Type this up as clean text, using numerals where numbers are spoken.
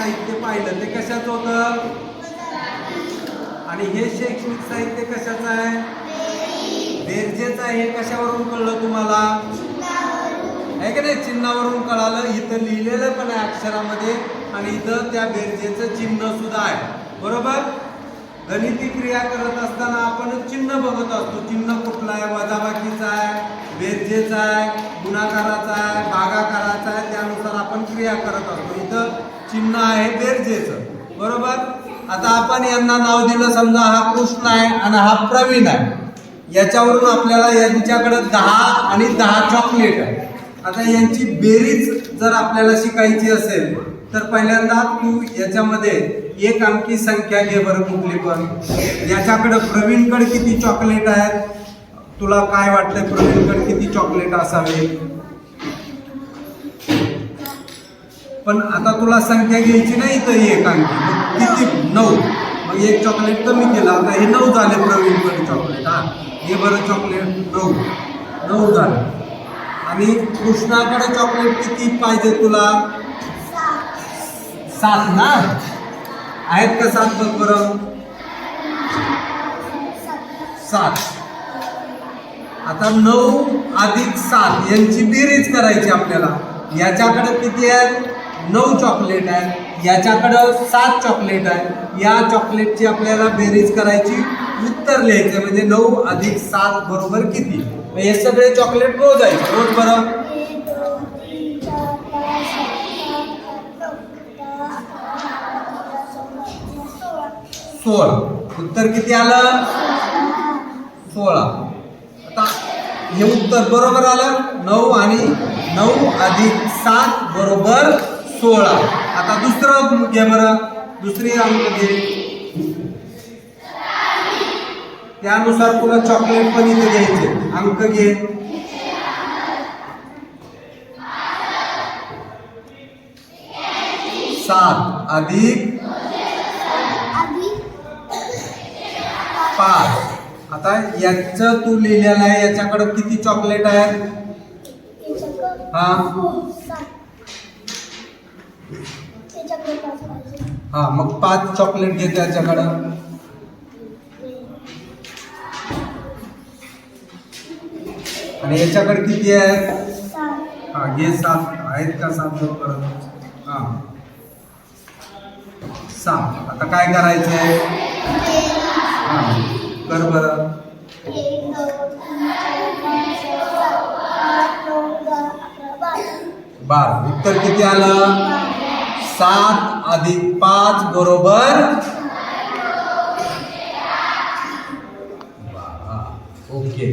साहित्य पाहिलं ते कशाचं होतं आणि हे शैक्षणिक साहित्य कशाचं आहे बेरजेचं आहे. हे कशावरून कळलं तुम्हाला आहे का नाही चिन्हावरून कळालं. इथं लिहिलेलं पण आहे अक्षरामध्ये आणि इथं त्या बेरजेचं चिन्ह सुद्धा आहे बरोबर. गणिती क्रिया करत असताना आपण चिन्ह बघत असतो. चिन्ह कुठलं आहे वजाबाकीचं आहे बेरजेचं आहे गुणाकाराचा आहे भागाकाराचा आहे त्यानुसार आपण क्रिया करत असतो. इथं चिन्ह आहे बेरजेचं बरोबर. आता आपण यांना नाव दिलं समजा हा कृष्ण आहे आणि हा प्रवीण आहे. याच्यावरून आपल्याला यांच्याकडे 10 आणि 10 चॉकलेट आहे. आता यांची बेरीज जर आपल्याला शिकायची असेल तर पहिल्यांदा तू याच्यामध्ये एक अंकी संख्या घे बरं कुठली पण. याच्याकडे प्रवीणकडे किती चॉकलेट आहेत तुला काय वाटतंय प्रवीणकडे किती चॉकलेट असावे. पण आता तुला संख्या घ्यायची नाही तर एक अंकी किती 9 मग एक चॉकलेट कमी केलं. आता हे 9 झाले प्रवीणकडे चॉकलेट. हा हे बरं चॉकलेट 9 झाले. आणि कृष्णाकडे चॉकलेट किती पाहिजे तुला 7 ना आहेत का 7 बघ बरं 7. आता 9 अधिक 7 यांची बेरीज करायची आपल्याला. याच्याकडे किती आहेत 9 चॉकलेट आहे याच्याकडं 7 चॉकलेट आहे. या चॉकलेटची आपल्याला बेरीज करायची उत्तर लिहायचं म्हणजे 9 अधिक 7 बरोबर किती. हे सगळे चॉकलेट रोज आहे रोज बरं 16 उत्तर किती आलं 16. आता हे उत्तर बरोबर आलं 9 आणि 9 अधिक 7 बरोबर 16. आता दुसरं घे बरं दुसरी अंक घे त्यानुसार तुला चॉकलेट पण इथे घ्यायचे. अंक घे 7 अधिक 5. आता याचं तू लिहिलेलं आहे याच्याकडे किती चॉकलेट आहेत हा मग 5 चॉकलेट घे त्याच्याकडं. आणि याच्याकडे किती आहेत हा घे 7 आहेत का 7 परत हा 7. आता काय करायचंय हा कर बरं 12. उत्तर किती आलं 7 अधिक 5 बरोबर 12. ओके.